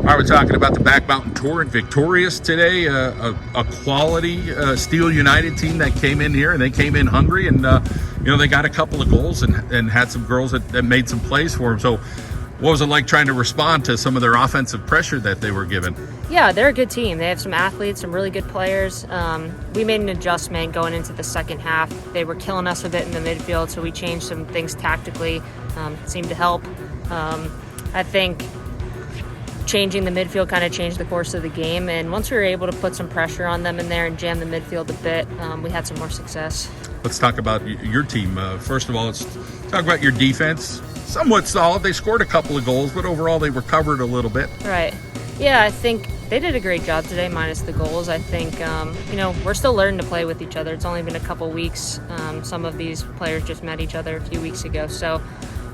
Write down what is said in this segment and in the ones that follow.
All right, we're talking about the Back Mountain Tour and victorious today. A quality Steel United team that came in here, and they came in hungry, and they got a couple of goals and had some girls that made some plays for them. So what was it like trying to respond to some of their offensive pressure that they were given? Yeah, they're a good team. They have some athletes, some really good players. We made an adjustment going into the second half. They were killing us a bit in the midfield, so we changed some things tactically. It seemed to help. I think changing the midfield kind of changed the course of the game, and once we were able to put some pressure on them in there and jam the midfield a bit, we had some more success. Let's talk about your team. First of all, let's talk about your defense. Somewhat solid. They scored a couple of goals, but overall they recovered a little bit. Right. Yeah, I think they did a great job today, minus the goals. I think, we're still learning to play with each other. It's only been a couple weeks. Some of these players just met each other a few weeks ago, so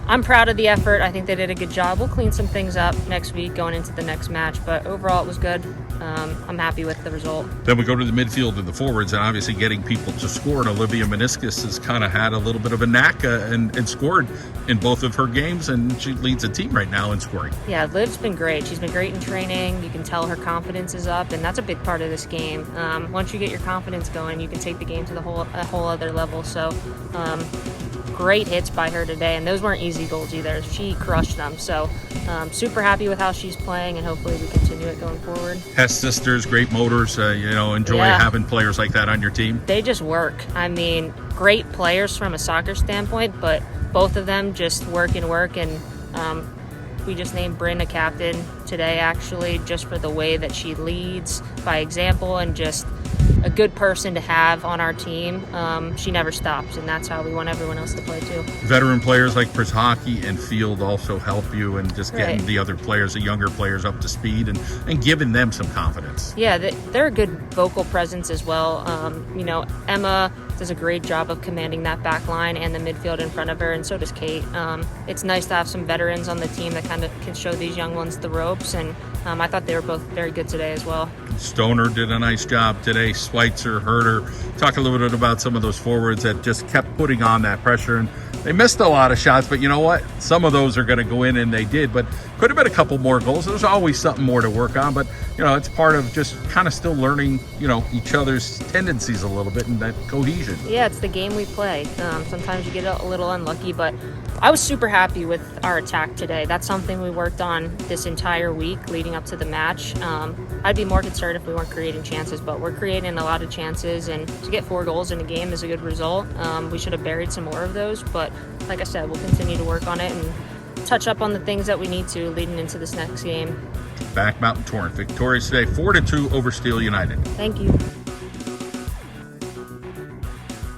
I'm proud of the effort. I think they did a good job. We'll clean some things up next week going into the next match, but overall it was good. I'm happy with the result. Then we go to the midfield and the forwards, and obviously getting people to score. And Olivia Meniscus has kind of had a little bit of a knack and scored in both of her games, and she leads a team right now in scoring. Yeah, Liv's been great. She's been great in training. You can tell her confidence is up, and that's a big part of this game. Once you get your confidence going, you can take the game to a whole other level. So great hits by her today, and those weren't easy goals either. She crushed them. So super happy with how she's playing, and hopefully we continue it going forward. Hess sisters, great motors. Enjoy having players like that on your team. They just work. I mean, great players from a soccer standpoint, but both of them just work and work. And we just named Bryn a captain today, actually, just for the way that she leads by example and just a good person to have on our team. She never stops, and that's how we want everyone else to play too. Veteran players like Hockey and Field also help you, and just getting the other players, the younger players, up to speed and giving them some confidence. Yeah, they're a good vocal presence as well. Emma does a great job of commanding that back line and the midfield in front of her, and so does Kate. It's nice to have some veterans on the team that kind of can show these young ones the ropes, and I thought they were both very good today as well. Stoner did a nice job today. Schweitzer, Herder. Talk a little bit about some of those forwards that just kept putting on that pressure, and they missed a lot of shots, but you know what? Some of those are going to go in, and they did, but could have been a couple more goals. There's always something more to work on, but it's part of just kind of still learning, each other's tendencies a little bit and that cohesion. Yeah, it's the game we play. Sometimes you get a little unlucky, but I was super happy with our attack today. That's something we worked on this entire week leading up to the match. I'd be more concerned if we weren't creating chances, but we're creating a lot of chances, and to get 4 goals in a game is a good result. We should have buried some more of those, but like I said, we'll continue to work on it and touch up on the things that we need to leading into this next game. Back Mountain Torrent victorious today, 4-2 over Steel United. Thank you.